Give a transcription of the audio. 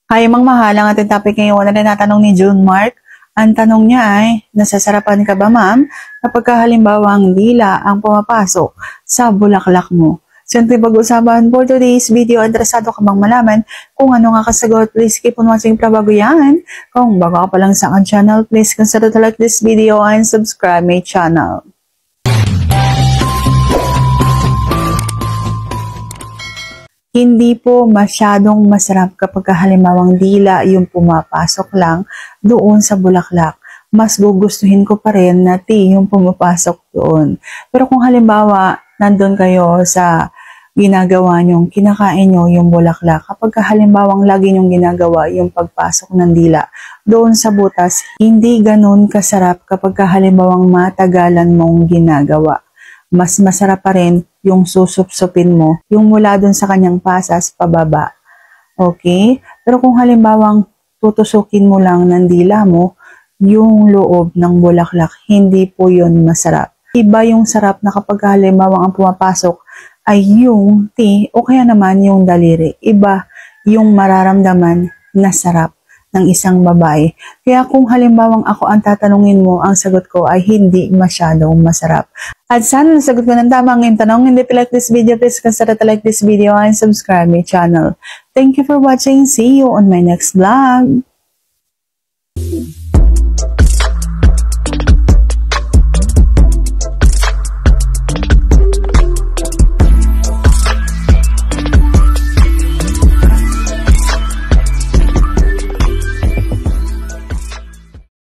Hi, Mang Mahal, ang ating topic ngayon na tinatanong ni June Mark. Ang tanong niya ay, nasasarapan ka ba ma'am kapag halimbawa ang dila ang pumapasok sa bulaklak mo? So, yung pag-usapan for today's video, interesado ka bang malaman kung ano nga kasagot? Please keep on watching para bago yan. Kung bago ka pa lang sa aking channel, please consider to like this video and subscribe my channel. Hindi po masyadong masarap kapag halimbawang dila yung pumapasok lang doon sa bulaklak. Mas gugustuhin ko pa rin na tea yung pumapasok doon. Pero kung halimbawa nandun kayo sa ginagawa nyong, kinakain nyo yung bulaklak, kapag halimbawang lagi nyong ginagawa yung pagpasok ng dila doon sa butas, hindi ganun kasarap kapag halimbawang matagalan mong ginagawa. Mas masarap pa rin yung susupsupin mo, yung mula dun sa kanyang pasas pababa. Okay? Pero kung halimbawang tutusukin mo lang ng dila mo, yung loob ng bulaklak, hindi po yun masarap. Iba yung sarap na kapag halimbawang ang pumapasok ay yung tea o kaya naman yung daliri. Iba yung mararamdaman na sarap ng isang babae. Kaya kung halimbawang ako ang tatanungin mo, ang sagot ko ay hindi masyadong masarap. At sana nasagot ko ng tama ang tanong. Hindi pa like this video, please consider to like this video and subscribe my channel. Thank you for watching. See you on my next vlog.